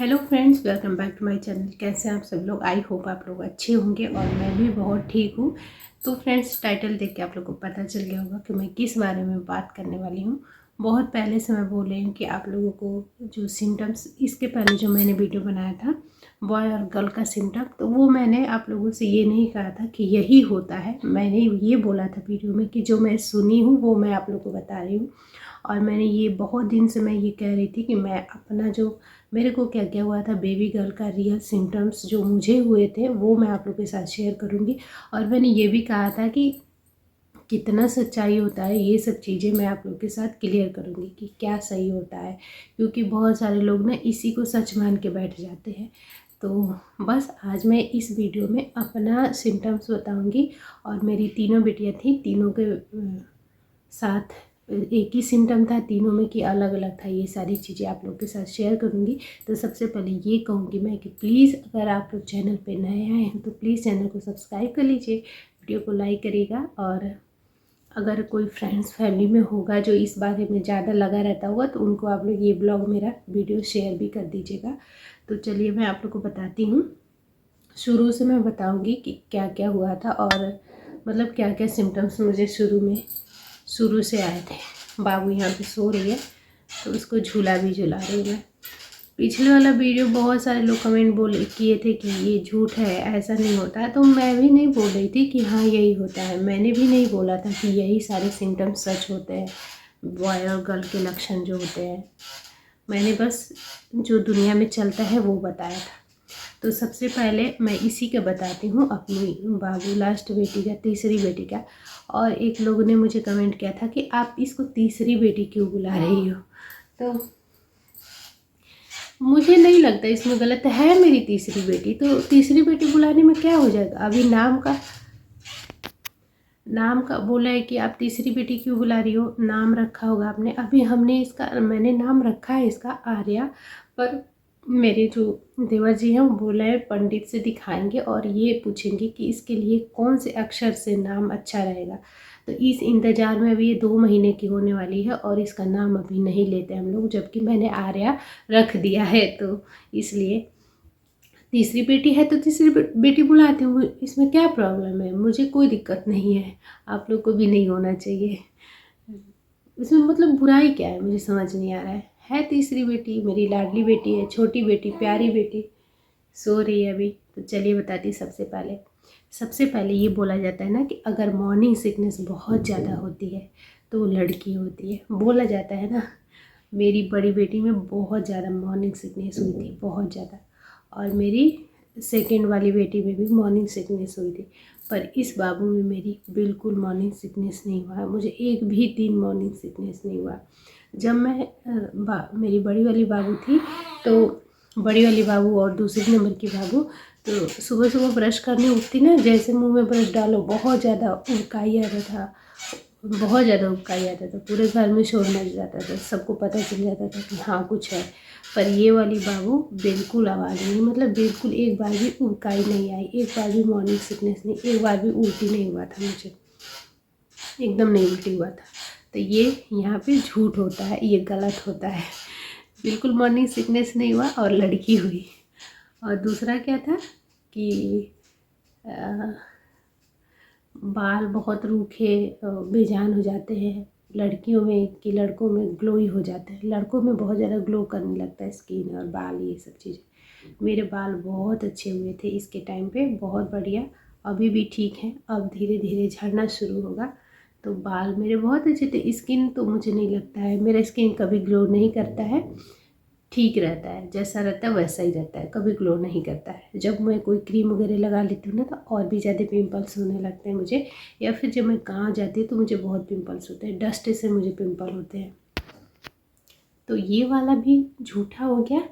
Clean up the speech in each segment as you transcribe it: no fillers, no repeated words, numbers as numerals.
Hello friends, welcome back to my channel. कैसे हैं आप सब लोग? आई होप आप लोग अच्छे होंगे और मैं भी बहुत ठीक हूँ। तो फ्रेंड्स, टाइटल देख के आप लोग को पता चल गया होगा कि मैं किस बारे में बात करने वाली हूँ। बहुत पहले से मैं बोल रही हूँ कि आप लोगों को जो सिम्टम्स, इसके पहले जो मैंने वीडियो बनाया था बॉय और गर्ल का सिम्टम, तो वो मैंने आप लोगों से ये नहीं कहा था कि यही होता है। मैंने ये बोला था वीडियो में कि जो मैं सुनी हूँ वो मैं आप लोग को बता रही हूँ। और मैंने ये बहुत दिन से मैं ये कह रही थी कि मैं अपना जो मेरे को क्या क्या हुआ था, बेबी गर्ल का रियल सिम्टम्स जो मुझे हुए थे वो मैं आप लोग के साथ शेयर करूँगी। और मैंने ये भी कहा था कि कितना सच्चाई होता है, ये सब चीज़ें मैं आप लोग के साथ क्लियर करूँगी कि क्या सही होता है, क्योंकि बहुत सारे लोग ना इसी को सच मान के बैठ जाते हैं। तो बस आज मैं इस वीडियो में अपना सिम्टम्स बताऊँगी। और मेरी तीनों बेटियाँ थी, तीनों के साथ एक ही सिम्टम था तीनों में कि अलग अलग था। ये सारी चीज़ें आप लोग के साथ शेयर करूँगी। तो सबसे पहले ये कहूँगी मैं कि प्लीज़ अगर आप लोग चैनल पे नए आए हैं तो प्लीज़ चैनल को सब्सक्राइब कर लीजिए, वीडियो को लाइक करिएगा। और अगर कोई फ्रेंड्स फैमिली में होगा जो इस बारे में ज़्यादा लगा रहता होगा तो उनको आप लोग ये ब्लॉग मेरा वीडियो शेयर भी कर दीजिएगा। तो चलिए मैं आप लोग को बताती हूँ। शुरू से मैं बताऊँगी कि क्या क्या हुआ था और मतलब क्या क्या सिम्टम्स मुझे शुरू से आए थे। बाबू यहाँ पे सो रही है तो उसको झूला भी झुला रही हूँ मैं। पिछले वाला वीडियो बहुत सारे लोग कमेंट किए थे कि ये झूठ है, ऐसा नहीं होता है। तो मैं भी नहीं बोल रही थी कि हाँ यही होता है। मैंने भी नहीं बोला था कि यही सारे सिम्टम्स सच होते हैं, बॉय और गर्ल के लक्षण जो होते हैं। मैंने बस जो दुनिया में चलता है वो बताया था। तो सबसे पहले मैं इसी का बताती हूँ, अपनी बाबू लास्ट बेटी का, तीसरी बेटी का। और एक लोगों ने मुझे कमेंट किया था कि आप इसको तीसरी बेटी क्यों बुला रही हो। तो मुझे नहीं लगता इसमें गलत है। मेरी तीसरी बेटी, तो तीसरी बेटी बुलाने में क्या हो जाएगा। अभी नाम का बोला है कि आप तीसरी बेटी क्यों बुला रही हो, नाम रखा होगा आपने। अभी मैंने नाम रखा है इसका आर्या। पर मेरे जो देवर जी हैं वो बोला है पंडित से दिखाएंगे और ये पूछेंगे कि इसके लिए कौन से अक्षर से नाम अच्छा रहेगा। तो इस इंतज़ार में अभी ये 2 महीने की होने वाली है और इसका नाम अभी नहीं लेते हम लोग, जबकि मैंने आर्या रख दिया है। तो इसलिए तीसरी बेटी है तो तीसरी बेटी बुलाती हूँ, इसमें क्या प्रॉब्लम है। मुझे कोई दिक्कत नहीं है, आप लोग को भी नहीं होना चाहिए। इसमें मतलब बुराई क्या है, मुझे समझ नहीं आ रहा है तीसरी बेटी मेरी लाडली बेटी है, छोटी बेटी, प्यारी बेटी, सो रही है अभी। तो चलिए बताती। सबसे पहले ये बोला जाता है ना कि अगर मॉर्निंग सिकनेस बहुत ज़्यादा होती है तो वो लड़की होती है, बोला जाता है ना। मेरी बड़ी बेटी में बहुत ज़्यादा मॉर्निंग सिकनेस हुई थी, बहुत ज़्यादा। और मेरी सेकेंड वाली बेटी में भी मॉर्निंग सिकनेस हुई थी। पर इस बाबू में मेरी बिल्कुल मॉर्निंग सिकनेस नहीं हुआ, मुझे एक भी दिन मॉर्निंग सिकनेस नहीं हुआ। जब मैं मेरी बड़ी वाली बाबू थी तो बड़ी वाली बाबू और दूसरी नंबर की बाबू, तो सुबह सुबह ब्रश करने उठती ना, जैसे मुंह में ब्रश डालो बहुत ज़्यादा उबकाई आता था, बहुत ज़्यादा उबकाई आता था। पूरे घर में शोर मच जाता था, सबको पता चल जाता था कि हाँ कुछ है। पर ये वाली बाबू बिल्कुल आवाज़ नहीं, मतलब बिल्कुल एक बार भी उबकाई नहीं आई, एक बार भी मॉर्निंग सिकनेस नहीं, एक बार भी उल्टी नहीं हुआ था मुझे, एकदम नहीं उल्टी हुआ था। तो ये यहाँ पे झूठ होता है, ये गलत होता है। बिल्कुल मॉर्निंग सिकनेस नहीं हुआ और लड़की हुई। और दूसरा क्या था कि बाल बहुत रूखे बेजान हो जाते हैं लड़कियों में कि लड़कों में ग्लोई हो जाता है। लड़कों में बहुत ज़्यादा ग्लो करने लगता है स्किन और बाल, ये सब चीज़ें। मेरे बाल बहुत अच्छे हुए थे इसके टाइम पे, बहुत बढ़िया। अभी भी ठीक है, अब धीरे धीरे झड़ना शुरू होगा। तो बाल मेरे बहुत अच्छे थे। स्किन तो मुझे नहीं लगता है, मेरा स्किन कभी ग्लो नहीं करता है, ठीक रहता है, जैसा रहता है वैसा ही रहता है, कभी ग्लो नहीं करता है। जब मैं कोई क्रीम वगैरह लगा लेती हूँ ना तो और भी ज़्यादा पिंपल्स होने लगते हैं मुझे, या फिर जब मैं कहाँ जाती हूँ तो मुझे बहुत पिंपल्स होते हैं, डस्ट से मुझे पिंपल होते हैं। तो ये वाला भी झूठा हो गया।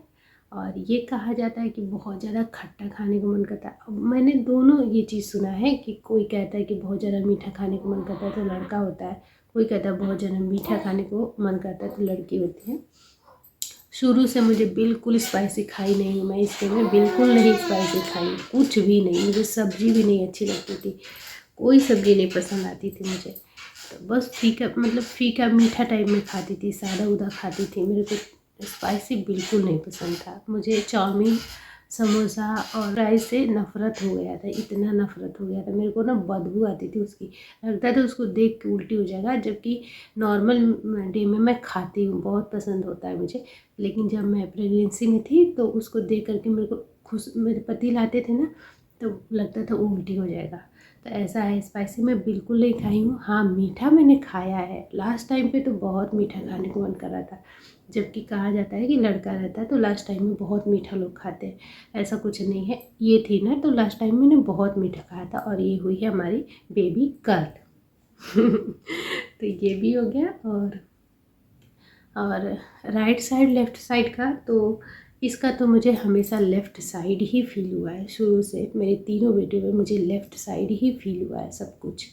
और ये कहा जाता है कि बहुत ज़्यादा खट्टा खाने को मन करता है। अब मैंने दोनों ये चीज़ सुना है कि कोई कहता है कि बहुत ज़्यादा मीठा खाने को मन करता है तो लड़का होता है, कोई कहता है बहुत ज़्यादा मीठा खाने को मन करता है तो लड़की होती है। शुरू से मुझे बिल्कुल स्पाइसी खाई नहीं हूँ मैं, इसके में बिल्कुल नहीं स्पाइसी खाई, कुछ भी नहीं। मुझे सब्ज़ी भी नहीं अच्छी लगती थी, कोई सब्ज़ी नहीं पसंद आती थी मुझे। तो बस फीका, मतलब फीका मीठा टाइप में खाती थी, सादा उदा खाती थी। मेरे को स्पाइसी बिल्कुल नहीं पसंद था मुझे। चाउमीन, समोसा और फ्राइज से नफ़रत हो गया था, इतना नफ़रत हो गया था मेरे को ना, बदबू आती थी उसकी। लगता था उसको देख के उल्टी हो जाएगा, जबकि नॉर्मल डे में मैं खाती हूँ, बहुत पसंद होता है मुझे। लेकिन जब मैं प्रेगनेंसी में थी तो उसको देख करके मेरे को मेरे पति लाते थे ना, तो लगता था उल्टी हो जाएगा। तो ऐसा है, स्पाइसी मैं बिल्कुल नहीं खाई हूँ। हाँ, मीठा मैंने खाया है, लास्ट टाइम पे तो बहुत मीठा खाने को मन कर रहा था। जबकि कहा जाता है कि लड़का रहता है तो लास्ट टाइम में बहुत मीठा लोग खाते हैं, ऐसा कुछ नहीं है। ये थी ना तो लास्ट टाइम मैंने बहुत मीठा खाया था, और ये हुई है हमारी बेबी गर्ल। तो ये भी हो गया। और राइट साइड लेफ़्ट साइड का, तो इसका तो मुझे हमेशा लेफ़्ट साइड ही फील हुआ है शुरू से। मेरे तीनों बेटे में मुझे लेफ़्ट साइड ही फील हुआ है सब कुछ।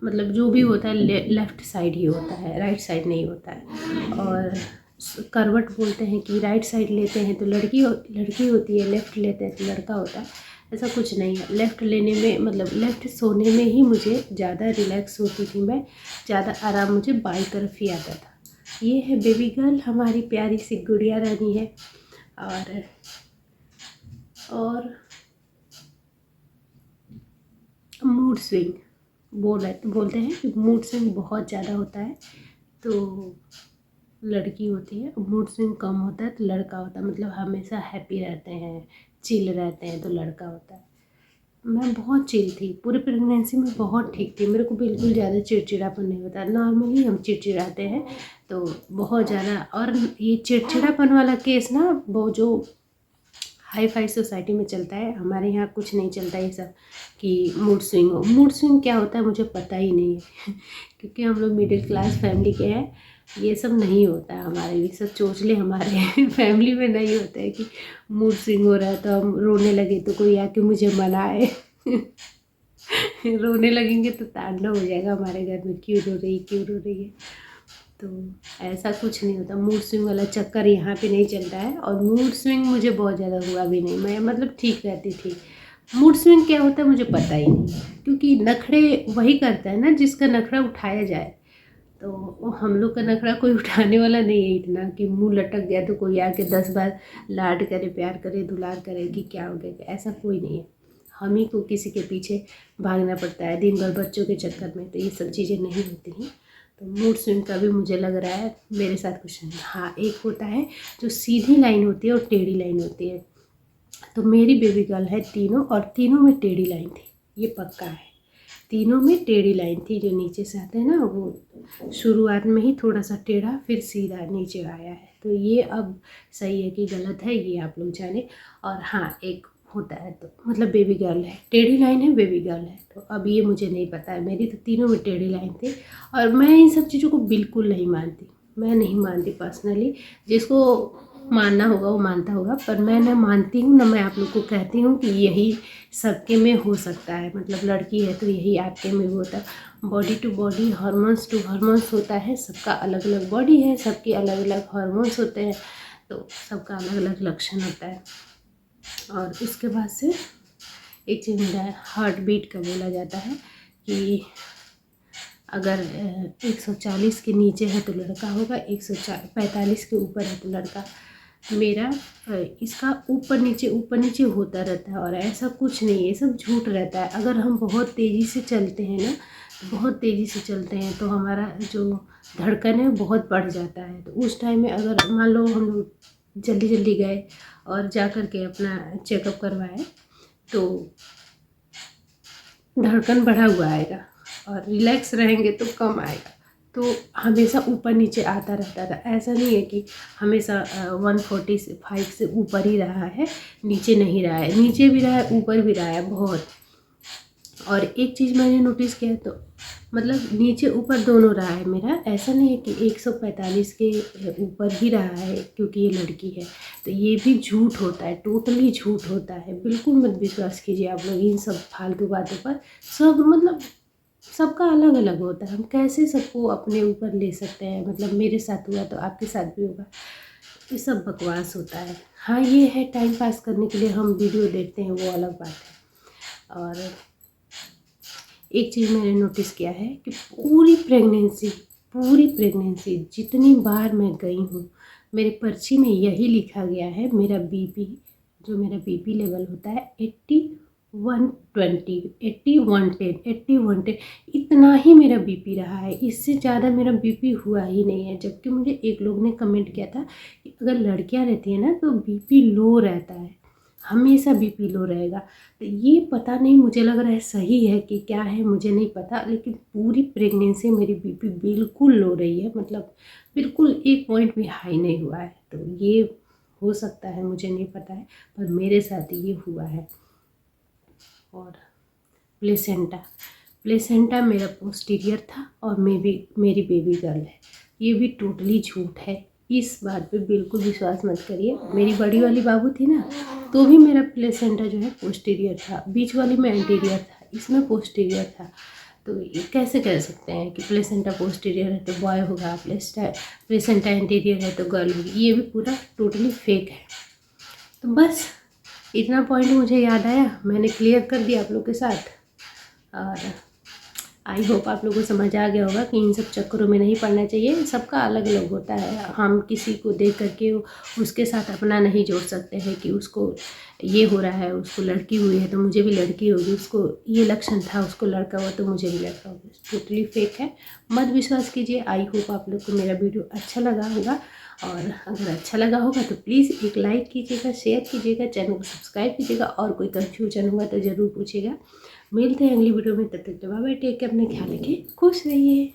मतलब जो भी होता है लेफ़्ट साइड ही होता है, राइट साइड नहीं होता है। और करवट बोलते हैं कि राइट साइड लेते हैं तो लड़की होती है, लेफ़्ट लेते हैं तो लड़का होता है, ऐसा कुछ नहीं है। लेफ़्ट लेने में मतलब लेफ़्ट सोने में ही मुझे ज़्यादा रिलैक्स होती थी मैं, ज़्यादा आराम मुझे बाई तरफ ही आता था। ये है बेबी गर्ल, हमारी प्यारी सी गुड़िया रानी है। और मूड स्विंग बोलते हैं कि मूड स्विंग बहुत ज़्यादा होता है तो लड़की होती है, मूड स्विंग कम होता है तो लड़का होता है। मतलब हमेशा हैप्पी रहते हैं, चिल रहते हैं तो लड़का होता है। मैं बहुत चिल थी पूरी प्रेगनेंसी में, बहुत ठीक थी, मेरे को बिल्कुल ज़्यादा चिड़चिड़ापन नहीं होता। नॉर्मली हम चिड़चिड़ाते हैं तो बहुत ज़्यादा, और ये चिड़चिड़ापन वाला केस ना वो जो हाई फाई सोसाइटी में चलता है, हमारे यहाँ कुछ नहीं चलता ये सब कि मूड स्विंग हो। मूड स्विंग क्या होता है मुझे पता ही नहीं है। क्योंकि हम लोग मिडिल क्लास फैमिली के हैं, ये सब नहीं होता है हमारे, ये सब चोचले हमारे फैमिली में नहीं होता है कि मूड स्विंग हो रहा है तो हम रोने लगे तो कोई आके मुझे मनाए। रोने लगेंगे तो तांडव हो जाएगा हमारे घर में, क्यों रो रही है, क्यों रो रही है। तो ऐसा कुछ नहीं होता, मूड स्विंग वाला चक्कर यहाँ पे नहीं चलता है। और मूड स्विंग मुझे बहुत ज़्यादा हुआ भी नहीं, मैं मतलब ठीक रहती थी। मूड स्विंग क्या होता है मुझे पता ही नहीं, क्योंकि नखरे वही करता है ना जिसका नखरा उठाया जाए। तो हम लोग का नखरा कोई उठाने वाला नहीं है इतना कि मुंह लटक गया तो कोई आके 10 बार लाड करे, प्यार करे, दुलार करे कि क्या हो गया, ऐसा कोई नहीं है। हम ही को किसी के पीछे भागना पड़ता है दिन भर बच्चों के चक्कर में, तो ये सब चीज़ें नहीं होती हैं। तो मूड स्विंग का भी मुझे लग रहा है मेरे साथ कुछ नहीं। हाँ, एक होता है जो सीधी लाइन होती है और टेढ़ी लाइन होती है। तो मेरी बेबी गर्ल है तीनों, और तीनों में टेढ़ी लाइन थी, ये पक्का है। तीनों में टेढ़ी लाइन थी, जो नीचे से आते हैं ना वो शुरुआत में ही थोड़ा सा टेढ़ा फिर सीधा नीचे आया है। तो ये अब सही है कि गलत है ये आप लोग जाने। और हाँ, एक होता है तो मतलब बेबी गर्ल है, टेढ़ी लाइन है, बेबी गर्ल है। तो अब ये मुझे नहीं पता है, मेरी तो तीनों में टेढ़ी लाइन थी। और मैं इन सब चीज़ों को बिल्कुल नहीं मानती, मैं नहीं मानती पर्सनली। जिसको मानना होगा वो मानता होगा, पर मैं ना मानती हूँ ना, मैं आप लोग को कहती हूँ कि यही सबके में हो सकता है। मतलब लड़की है तो यही आपके में भी होता है। Body to body, hormones to hormones होता है, सबका अलग अलग बॉडी है, सबके अलग अलग हार्मोन्स होते हैं, तो सबका अलग अलग लक्षण होता है। और उसके बाद से एक चीज़ होता है, हार्ट बीट का बोला जाता है कि अगर 140 के नीचे है तो लड़का होगा, 145 के ऊपर है तो लड़का। मेरा इसका ऊपर नीचे होता रहता है, और ऐसा कुछ नहीं है, ये सब झूठ रहता है। अगर हम बहुत तेज़ी से चलते हैं ना, बहुत तेज़ी से चलते हैं तो हमारा जो धड़कन है बहुत बढ़ जाता है। तो उस टाइम में अगर मान लो हम लोग जल्दी जल्दी गए और जा कर के अपना चेकअप करवाए तो धड़कन बढ़ा हुआ आएगा, और रिलैक्स रहेंगे तो कम आएगा। तो हमेशा ऊपर नीचे आता रहता था, ऐसा नहीं है कि हमेशा 145 से ऊपर ही रहा है, नीचे नहीं रहा है, नीचे भी रहा है ऊपर भी रहा है बहुत। और एक चीज़ मैंने नोटिस किया तो मतलब नीचे ऊपर दोनों रहा है मेरा, ऐसा नहीं है कि 145 के ऊपर ही रहा है क्योंकि ये लड़की है। तो ये भी झूठ होता है, टोटली झूठ होता है, बिल्कुल मत विश्वास कीजिए आप लोग इन सब फालतू बातों पर। सब मतलब सबका अलग अलग होता है, हम कैसे सबको अपने ऊपर ले सकते हैं। मतलब मेरे साथ हुआ तो आपके साथ भी होगा, ये सब बकवास होता है। हाँ, ये है टाइम पास करने के लिए हम वीडियो देखते हैं, वो अलग बात है। और एक चीज़ मैंने नोटिस किया है कि पूरी प्रेगनेंसी जितनी बार मैं गई हूँ मेरे पर्ची में यही लिखा गया है, मेरा बीपी, जो मेरा बीपी लेवल होता है 8120, 8110, 8110, इतना ही मेरा बीपी रहा है। इससे ज़्यादा मेरा बीपी हुआ ही नहीं है। जबकि मुझे एक लोग ने कमेंट किया था कि अगर लड़कियां रहती है ना तो बीपी लो रहता है, हमेशा बीपी लो रहेगा। तो ये पता नहीं, मुझे लग रहा है सही है कि क्या है मुझे नहीं पता, लेकिन पूरी प्रेगनेंसी मेरी बीपी बिल्कुल लो रही है, मतलब बिल्कुल 1 पॉइंट भी हाई नहीं हुआ है। तो ये हो सकता है, मुझे नहीं पता है, पर मेरे साथ ये हुआ है। और प्लेसेंटा मेरा पोस्टीरियर था और मेरी बेबी गर्ल है, ये भी टोटली झूठ है। इस बात पे बिल्कुल विश्वास मत करिए। मेरी बड़ी वाली बाबू थी ना, तो भी मेरा प्लेसेंटा जो है पोस्टीरियर था, बीच वाली में एंटीरियर था, इसमें पोस्टीरियर था। तो ये कैसे कह सकते हैं कि प्लेसेंटा पोस्टीरियर है तो बॉय होगा, प्लेसेंटा एंटीरियर है तो गर्ल होगी? ये भी पूरा टोटली फेक है। तो बस इतना पॉइंट मुझे याद आया, मैंने क्लियर कर दिया आप लोग के साथ। और आई होप आप लोगों को समझ आ गया होगा कि इन सब चक्करों में नहीं पड़ना चाहिए। सबका अलग अलग होता है, हम किसी को देख करके उसके साथ अपना नहीं जोड़ सकते हैं कि उसको ये हो रहा है, उसको लड़की हुई है तो मुझे भी लड़की होगी, उसको ये लक्षण था उसको लड़का हुआ तो मुझे भी लड़का होगा। टोटली फेक है, मत विश्वास कीजिए। आई होप आप लोग को मेरा वीडियो अच्छा लगा होगा, और अगर अच्छा लगा होगा तो प्लीज़ एक लाइक कीजिएगा, शेयर कीजिएगा, चैनल को सब्सक्राइब कीजिएगा, और कोई कन्फ्यूजन हुआ तो ज़रूर पूछिएगा। मिलते हैं अगली वीडियो में, तब तक बाय बाय, टेक केयर, अपने ख्याल रखिए, खुश रहिए।